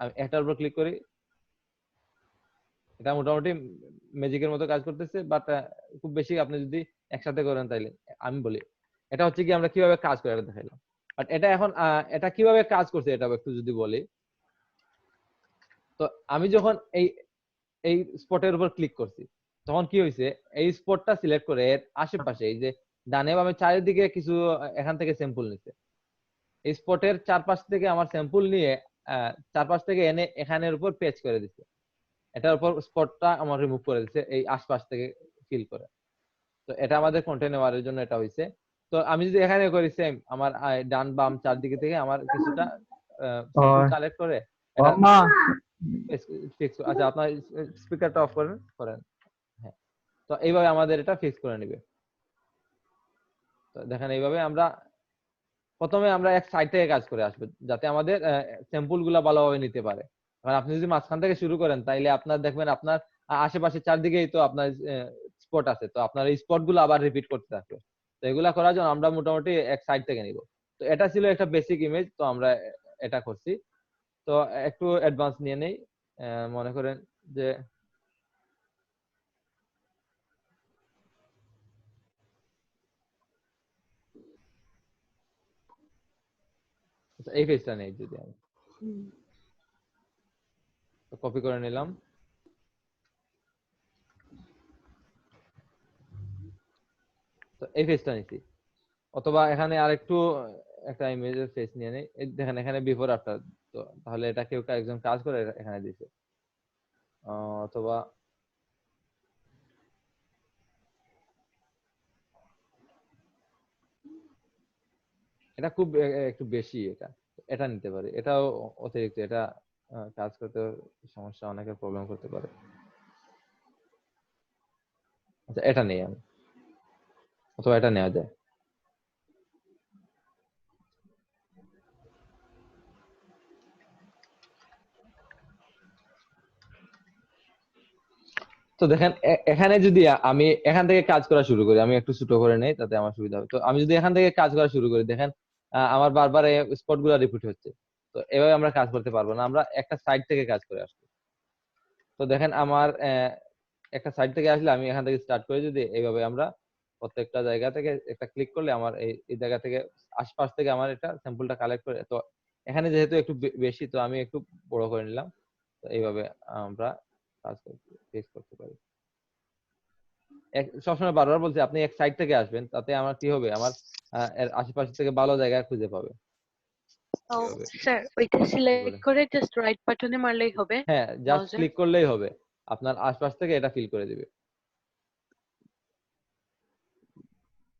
S2: আমি এটার উপর ক্লিক করি, এটা মোটামুটি ম্যাজিকের মতো কাজ করতেছে, বাট খুব বেশি আপনি যদি একসাথে করেন তাইলে আমি বলি এটা হচ্ছে কি আমরা কিভাবে কাজ করে এটা দেখাইলাম। বাট এটা এখন এটা কিভাবে কাজ করছে এটা একটু যদি বলি, তো আমি যখন এই স্পটের উপর ক্লিক করছি তখন কি হয়েছে, এই স্পটটা সিলেক্ট করে এর আশেপাশে এই যে ডানে বামে চারিদিকে কিছু এখান থেকে স্যাম্পল নিছে। এই স্পটের চারপাশ থেকে আমার স্যাম্পল নিয়ে চারপাশ থেকে এনে এখানের উপর পেচ করে দিচ্ছে, এটার উপর স্পটটা আমার রিমুভ করে দিচ্ছে এই আশপাশ থেকে ফিল করে। তো এটা আমাদের কন্টেন্ট নেওয়ার জন্য এটা হইছে। তো আমি যদি এখানে করি সেম, আমার ডান বাম চারদিকে থেকে আমার কিছুটা কালেক্ট করে এটা ফিক্স। আচ্ছা, আপনার স্পিকারটা অফ করেন। হ্যাঁ, তো এইভাবে আমাদের এটা ফিক্স করে নিবে। তো দেখেন এইভাবে আমরা প্রথমে আমরা এক সাইড থেকে কাজ করে আসবো, যাতে আমাদের স্যাম্পল গুলা ভালোভাবে নিতে পারে। কারণ আপনি যদি মাঝখান থেকে শুরু করেন, তাইলে আপনার দেখবেন আপনার আশেপাশে চারদিকেই তো আপনার স্পট আছে, তো আপনার এই স্পট গুলো আবার রিপিট করতে থাকবে। তো এগুলা করার জন্য আমরা মোটামুটি এক সাইড থেকে নিব। তো এটা ছিল একটা বেসিক ইমেজ, তো আমরা এটা করছি। তো একটু অ্যাডভান্স নিয়ে নেই, মনে করেন যে এই পেজটা নেই, যদি আমি কপি করে নিলাম। তো এই পেজটা নিছি, অথবা এখানে আরেকটু একটা ইমেজের ফেস নিয়ে নেই। দেখেন এখানে বিফোর আফটার, তো তাহলে এটা কেউ একজন কাজ করে এখানে দিছে। অথবা এটা খুব একটু বেশি, এটা নিতে পারি, এটাও অতিরিক্ত, এটা কাজ করতে সমস্যা, অনেকের প্রবলেম করতে পারে। আচ্ছা, এটা নেই আমি, অথবা এটা নেওয়া যায়। তো দেখেন এখানে যদি আমি এখান থেকে কাজ করা শুরু করি, আমি একটু ছোট করে নেই তাতে আমার সুবিধা হবে। তো আমি যদি এখান থেকে কাজ করা শুরু করি, দেখেন আমার বারবার স্পট গুলা রিপিট হচ্ছে। তো এভাবে আমরা কাজ করতে পারবো না, আমরা একটা সাইড থেকে কাজ করে আসবো। তো দেখেন আমার একটা সাইড থেকে আসলে আমি এখান থেকে স্টার্ট করে যদি এইভাবে আমরা প্রত্যেকটা জায়গা থেকে একটা ক্লিক করলে আমার এই জায়গা থেকে আশপাশ থেকে আমার এটা স্যাম্পলটা কালেক্ট করে। তো এখানে যেহেতু একটু বেশি, তো আমি একটু বড় করে নিলাম। তো এইভাবে আমরা কাজ করতে পারি। সবসময় বারবার বলছি, আপনি এক সাইড থেকে আসবেন, তাতে আমার কি হবে, আমার এর আশেপাশে থেকে ভালো জায়গা খুঁজে পাবে।
S4: স্যার ওইটা সিলেক্ট করে জাস্ট রাইট বাটনে মারলেই হবে?
S2: হ্যাঁ, জাস্ট ক্লিক করলেই হবে, আপনার আশপাশ থেকে এটা ফিল করে দিবে।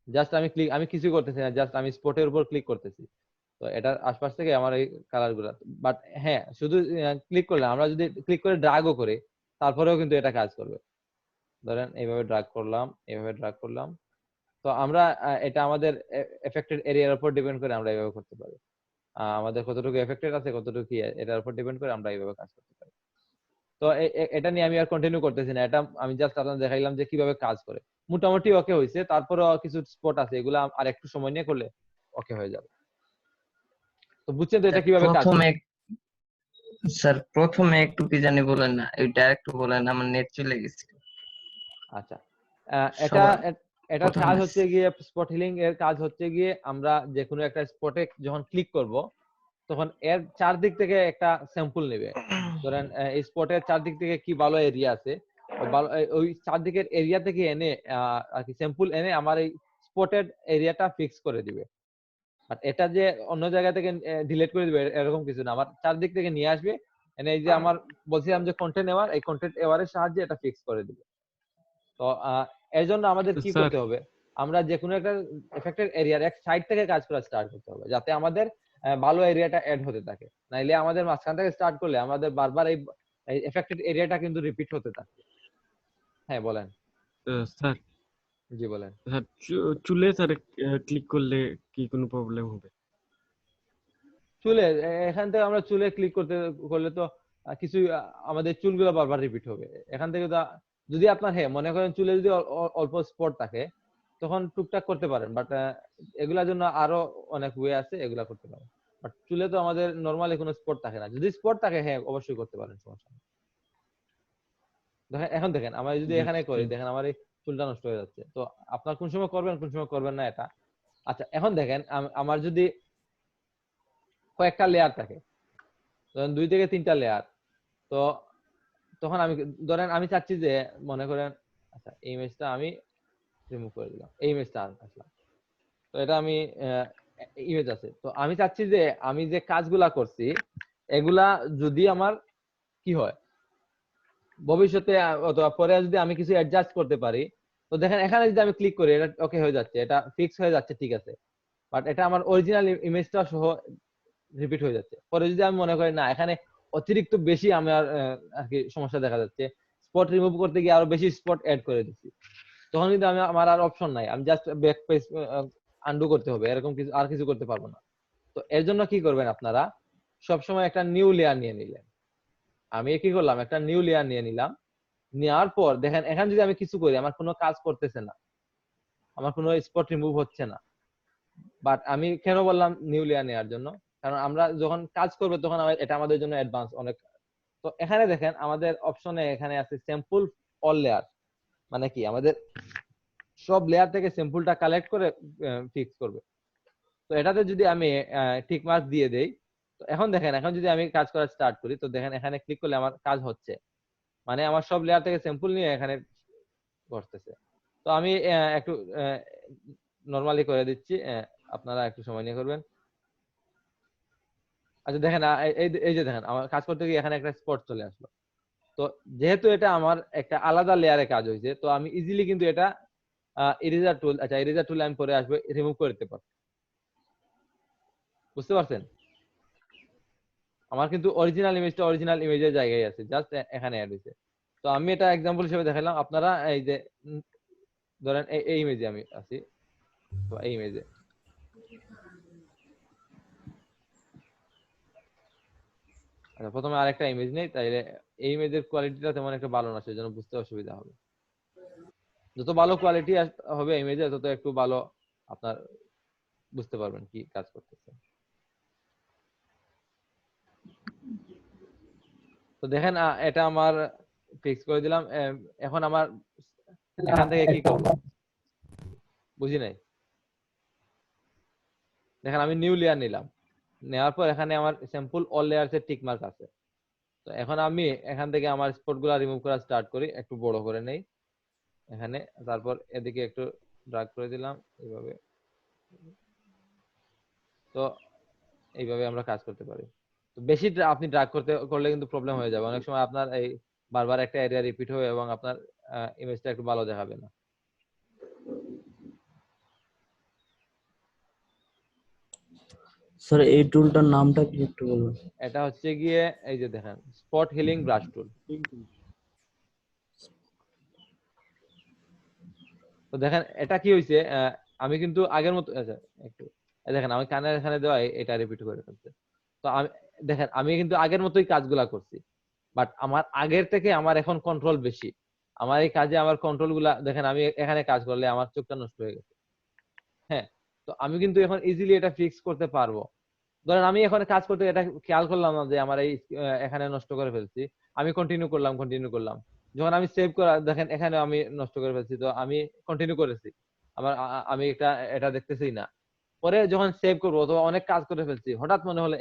S2: জাস্ট আমি কিছু করতেছি না, জাস্ট আমি স্পটের উপর ক্লিক করতেছি। তো এটার আশপাশ থেকে আমার এই কালার গুলা, বাট হ্যাঁ, শুধু ক্লিক করলে, আমরা যদি ক্লিক করে ড্রাগও করি, তারপরেও কিন্তু এটা কাজ করবে। ধরেন এইভাবে ড্রাগ করলাম, এইভাবে ড্রাগ করলাম। তো আমরা এটা আমাদের এফেক্টেড এরিয়ার উপর ডিপেন্ড করে আমরা এইভাবে করতে পারি। আমাদের কতটুকু এফেক্টেড আছে, কতটুকু এটার উপর ডিপেন্ড করে আমরা এইভাবে কাজ করতে পারি। তো এটা নিয়ে আমি আর কন্টিনিউ করতেছি না, এটা আমি জাস্ট আপনাদের দেখাইলাম যে কিভাবে কাজ করে। মোটামুটি ওকে হয়েছে, তারপরেও কিছু স্পট আছে, এগুলো আর একটু সময় নিয়ে করলে ওকে হয়ে যাবে। তো বুঝছেন তো এটা কিভাবে কাজ করে?
S8: স্যার প্রথমে একটু কি জানি বলেন না, ওইটা একটু বলেন, আমার নেট চলে গেছে।
S2: আচ্ছা, এটার কাজ হচ্ছে গিয়ে, স্পট হিলিং এর কাজ হচ্ছে গিয়ে, আমরা যে কোনো একটা স্পটে যখন ক্লিক করব, তখন এর চারদিক থেকে একটা স্যাম্পল নেবে। ধরেন এই স্পটের চারদিক থেকে কি ভালো এরিয়া আছে, ওই চারদিকের এরিয়া থেকে এনে আর কি স্যাম্পল এনে আমার এই স্পটের এরিয়াটা ফিক্স করে দিবে। আর এটা যে অন্য জায়গা থেকে ডিলিট করে দিবে এরকম কিছু না, আমার চারদিক থেকে নিয়ে আসবে, এনে এই যে আমার বলছিলাম যে কন্টেন্ট এওয়ার, এই কন্টেন্ট এওয়ারের সাহায্যে এটা ফিক্স করে দিবে। তো এর জন্য আমাদের কি করতে হবে, আমরা যে কোনো একটা এফেক্টেড এরিয়ার এক সাইড থেকে কাজ করা স্টার্ট করতে হবে, যাতে আমাদের ভালো এরিয়াটা অ্যাড হতে থাকে। নাইলে আমাদের মাঝখান থেকে স্টার্ট করলে আমাদের বারবার এই এফেক্টেড এরিয়াটা কিন্তু রিপিট হতে থাকে। হ্যাঁ বলেন
S5: স্যার।
S2: জি বলেন।
S5: স্যার চুলে স্যার ক্লিক করলে কি কোনো প্রবলেম হবে?
S2: চুলে এখান থেকে আমরা চুলে ক্লিক করলে তো কিছু আমাদের চুলগুলো বারবার রিপিট হবে। এখান থেকে যদি আপনার হ্যাঁ মনে করেন চুলে যদি অল্প স্পট থাকে, তখন টুকটাক করতে পারেন, বাট এগুলার জন্য আরো অনেক ওয়ে আছে, এগুলা করতে পারেন। বাট চুলে তো আমাদের নরমালি কোনো স্পট থাকে না, যদি স্পট থাকে হ্যাঁ অবশ্যই করতে পারেন, সমস্যা নেই। দেখেন এখন দেখেন আমরা যদি এখানে করি, দেখেন আমার এই চুলটা নষ্ট হয়ে যাচ্ছে। তো আপনার কোন সময় করবেন কোন সময় করবেন না এটা। আচ্ছা এখন দেখেন আমার যদি কয়েকটা লেয়ার থাকে, ধরেন 2 থেকে 3টা লেয়ার, তো তখন আমি ধরেন আমি চাচ্ছি যে মনে করেন, আচ্ছা এই ইমেজটা আমি রিমুভ করে দিলাম, এই ইমেজটা আসলাম। তো এটা আমি ইমেজ আছে, তো আমি চাচ্ছি যে আমি যে কাজগুলা করছি এগুলা যদি আমার কি হয় ভবিষ্যতে অথবা পরে যদি আমি কিছু অ্যাডজাস্ট করতে পারি, তো দেখেন এখানে যদি আমি ক্লিক করি এটা ওকে হয়ে যাচ্ছে, এটা ফিক্স হয়ে যাচ্ছে, ঠিক আছে। বাট এটা আমার অরিজিনাল ইমেজটা সহ রিপিট হয়ে যাচ্ছে। পরে যদি আমি মনে করি না এখানে অতিরিক্ত বেশি আমার আর কি সমস্যা দেখা যাচ্ছে, স্পট রিমুভ করতে গিয়ে আরো বেশি স্পট অ্যাড করে দিচ্ছি, তখন কিন্তু আমার আর অপশন নাই, আমি জাস্ট ব্যাক পেজ আন্ডু করতে হবে, এরকম কিছু আর কিছু করতে পারবো না। তো এর জন্য কি করবেন আপনারা, সবসময় একটা নিউ লেয়ার নিয়ে নিলেন। আমি কি করলাম, একটা নিউ লেয়ার নিয়ে নিলাম। নেওয়ার পর দেখেন এখানে যদি আমি কিছু করি আমার কোনো কাজ করতেছে না, আমার কোনো স্পট রিমুভ হচ্ছে না। বাট আমি কেন বললাম নিউ লেয়ার নেওয়ার জন্য, কারণ আমরা যখন কাজ করবো তখন এটা আমাদের জন্য অ্যাডভান্স অনেক। তো এখানে দেখেন আমাদের অপশনে এখানে আছে স্যাম্পল অল লেয়ার, মানে কি আমাদের সব লেয়ার থেকে স্যাম্পলটা কালেক্ট করে ফিক্স করবে। তো এটাতে যদি আমি টিক মার্ক দিয়ে দেই, তো এখন দেখেন এখন যদি আমি কাজ করা স্টার্ট করি, তো দেখেন এখানে ক্লিক করলে আমার কাজ হচ্ছে, মানে আমার সব লেয়ার থেকে স্যাম্পল নিয়ে এখানে করতেছে। তো আমি একটু নরমালি করে দিচ্ছি, আপনারা একটু সময় নিয়ে করবেন। আচ্ছা দেখেন এই যে দেখেন আমার কাজ করতে গিয়ে এখানে একটা স্পট চলে আসলো। তো যেহেতু এটা আমার একটা আলাদা লেয়ারে কাজ হয়েছে, তো আমি ইজিলি কিন্তু এটা ইরেজার টুল, আচ্ছা ইরেজার টুল আমি পরে আসবে, রিমুভ করে দিতে পারবো। বুঝতে পারছেন? আমার কিন্তু অরিজিনাল ইমেজটা অরিজিনাল ইমেজের জায়গায় আছে, জাস্ট এখানে অ্যাড হয়েছে। তো আমি এটা এক্সাম্পল হিসেবে দেখালাম, আপনারা এই যে ধরেন এই ইমেজে আমি আছি, তো এই ইমেজে আচ্ছা প্রথমে আরেকটা ইমেজ নেই, তাইলে এই ইমেজের কোয়ালিটিটা তেমন একটা ভালো না, সেজন্য বুঝতে অসুবিধা হবে। যত ভালো কোয়ালিটি হবে ইমেজে, তত একটু ভালো আপনার বুঝতে পারবেন কি কাজ করতেছে। তো দেখেন এটা আমার ফিক্স করে দিলাম। এখন আমার এখান থেকে কি করব বুঝি নাই। দেখেন আমি নিউ লেয়ার নিলাম, নেওয়ার পর এখানে আমার স্যাম্পল অল লেয়ারস এর টিক মার্ক আছে। তো এখন আমি এখান থেকে আমার স্পট গুলা রিমুভ করা স্টার্ট করি, একটু বড় করে নেই এখানে, তারপর এদিকে একটু ড্রাগ করে দিলাম এইভাবে। তো এইভাবে আমরা কাজ করতে পারি। তো বেশি আপনি ড্রাগ করলে কিন্তু প্রবলেম হয়ে যাবে, অনেক সময় আপনার এই বারবার একটা এরিয়া রিপিট হবে এবং আপনার ইমেজটা একটু ভালো দেখাবে না।
S9: স্যার এই টুলটার নামটা কি একটু বলুন?
S2: এটা হচ্ছে গিয়ে এই যে দেখেন স্পট হিলিং ব্রাশ টুল। তো দেখেন এটা কি হয়েছে, আমি কিন্তু আগের মতো, আচ্ছা একটু দেখেন আমি কানের এখানে দেওয়া এটা রিপিট করে ফেলছে। তো আমি দেখেন আমি কিন্তু আগের মতোই কাজগুলা করছি, বাট আমার আগের থেকে আমার এখন কন্ট্রোল বেশি। আমার এই কাজে আমার কন্ট্রোল গুলা দেখেন, আমি এখানে কাজ করলে আমার চোখটা নষ্ট হয়ে গেছে। হ্যাঁ, তো আমি কিন্তু এখন ইজিলি এটা ফিক্স করতে পারবো। ধরেন আমি এখন কাজ করতে এটা খেয়াল করলাম না যে আমার এই এখানে নষ্ট করে ফেলছি, আমি কন্টিনিউ করলাম, যখন আমি সেভ করা দেখেন এখানে আমি নষ্ট করে ফেলছি, তো আমি কন্টিনিউ করেছি, আমার আমি এটা দেখতেছি না। পরে যখন সেভ করবো অথবা অনেক কাজ করে ফেলছি, হঠাৎ মনে হলো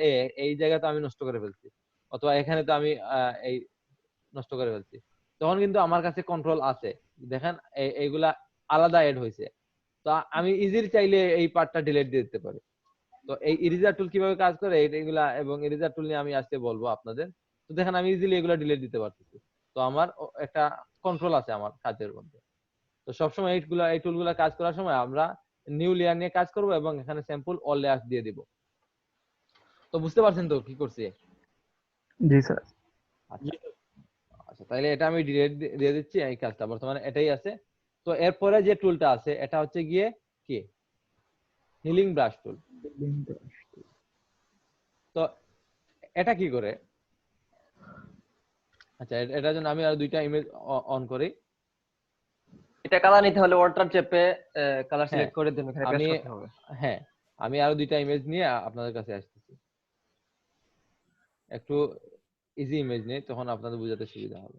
S2: এই জায়গাতে আমি নষ্ট করে ফেলছি, অথবা এখানে তো আমি এই নষ্ট করে ফেলছি, তখন কিন্তু আমার কাছে কন্ট্রোল আছে। দেখেন এইগুলা আলাদা এড হয়েছে, তো আমি ইজিলি চাইলে এই পার্টটা ডিলিট দিয়ে দিতে পারি। তো এই ইরেজার টুল কিভাবে কাজ করে এগুলা, এবং ইরেজার টুল নিয়ে আমি আজকে বলবো আপনাদের। তো দেখেন আমি ইজিলি এগুলা ডিলিট দিতে পারতেছি, তো আমার একটা কন্ট্রোল আছে আমার কাজের মধ্যে। তো সবসময় এই টুলগুলা কাজ করার সময় আমরা নিউ লেয়ার নিয়ে কাজ করব এবং এখানে স্যাম্পল অল লেয়ার দিয়ে দিব। তো বুঝতে পারছেন তো কি করছি?
S1: জি স্যার।
S2: আচ্ছা আচ্ছা, তাহলে এটা আমি ডিলিট দিয়ে দিচ্ছি, এই কাজটা বর্তমানে এটাই আছে। তো এরপরে যে টুলটা আছে এটা হচ্ছে গিয়ে কি হিলিং ব্রাশ টুল। তো এটা কি করে, আচ্ছা এটার জন্য আমি আর দুইটা ইমেজ অন করি।
S10: এটা কালার নিতে হলে অল্টার চেপে কালার
S2: হ্যাঁ
S10: সিলেক্ট করে দেন, এখানে প্রেস
S2: আমি
S10: করতে হবে।
S2: হ্যাঁ আমি আরো দুইটা ইমেজ নিয়ে আপনাদের কাছে আসতেছি, একটু ইজি ইমেজ নেই, তখন আপনাদের বোঝাতে সুবিধা হবে।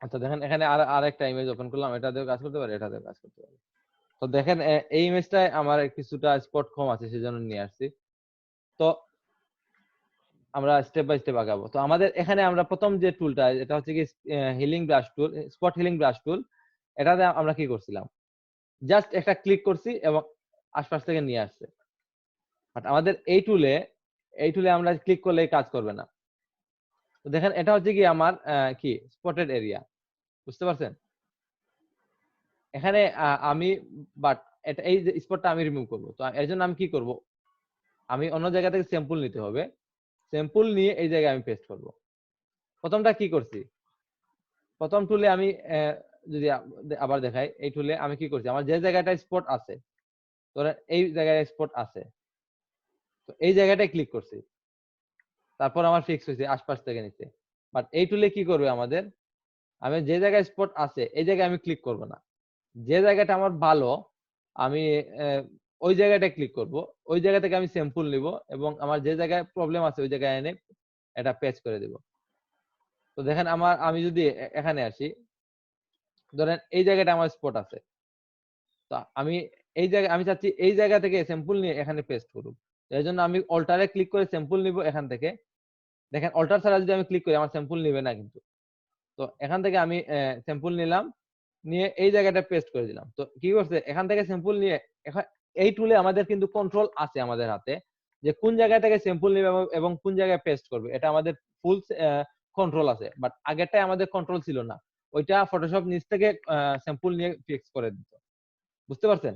S2: আচ্ছা দেখেন এখানে আরেকটা ইমেজ ওপেন করলাম, এটা দিয়ে কাজ করতে পারে, এটা দিয়ে কাজ করতে পারে। তো দেখেন এই ইমেজটায় আমার কিছুটা স্পট কম আছে, সেজন্য নিয়ে আসছি। তো আমরা স্টেপ বাই স্টেপ আগাবো। তো আমাদের এখানে আমরা প্রথম যে টুলটা, এটা হচ্ছে কি হিলিং ব্রাশ টুল, স্পট হিলিং ব্রাশ টুল। এটাতে আমরা কি করছিলাম, জাস্ট একটা ক্লিক করছি এবং আশপাশ থেকে নিয়ে আসছে। বাট আমাদের এই টুলে আমরা ক্লিক করলে কাজ করবে না। তো দেখেন এটা হচ্ছে কি আমার কি স্পটেড এরিয়া, বুঝতে পারছেন? এখানে আমি বাট এটা এই যে স্পটটা আমি রিমুভ করব, তো এর জন্য আমি কি করব, আমি অন্য জায়গা থেকে স্যাম্পল নিতে হবে, স্যাম্পল নিয়ে এই জায়গায় আমি পেস্ট করব। প্রথমটা কি করছি, প্রথম টুলে আমি যদি আবার দেখাই, এই টুলে আমি কি করছি, আমার যে জায়গাটা স্পট আছে, ধরেন এই জায়গায় স্পট আছে, তো এই জায়গাটায় ক্লিক করছি, তারপর আমার ফিক্স হয়েছে আশপাশ থেকে নিতে। বাট এই টুলে কি করবে আমাদের, আমি যে জায়গায় স্পট আছে এই জায়গায় আমি ক্লিক করব না, যে জায়গাটা আমার ভালো আমি ওই জায়গাটা ক্লিক করব, ওই জায়গা থেকে আমি স্যাম্পল নিব এবং আমার যে জায়গায় প্রবলেম আছে ওই জায়গায় এনে এটা পেস্ট করে দিব। তো দেখেন আমি যদি এখানে আসি, ধরেন এই জায়গাটা আমার স্পট আছে, তো আমি আমি চাচ্ছি এই জায়গা থেকে স্যাম্পল নিয়ে এখানে পেস্ট করব। এর জন্য আমি অল্টারে ক্লিক করে স্যাম্পল নিব এখান থেকে। দেখেন অল্টার ছাড়া যদি আমি ক্লিক করি আমার স্যাম্পল নিবে না কিন্তু। তো এখান থেকে আমি স্যাম্পল নিলাম, নিয়ে এই জায়গাটা পেস্ট করে দিলাম। তো কি করছে, এখান থেকে স্যাম্পল নিয়ে এই টুলে আমাদের কিন্তু কন্ট্রোল আছে আমাদের হাতে, যে কোন জায়গা থেকে স্যাম্পল নিবে এবং কোন জায়গায় পেস্ট করবে, এটা আমাদের ফুল কন্ট্রোল আছে। বাট আগেরটাই আমাদের কন্ট্রোল ছিল না, ওইটা ফটোশপ নিচ থেকে স্যাম্পল নিয়ে ফিক্স করে দিত, বুঝতে পারছেন?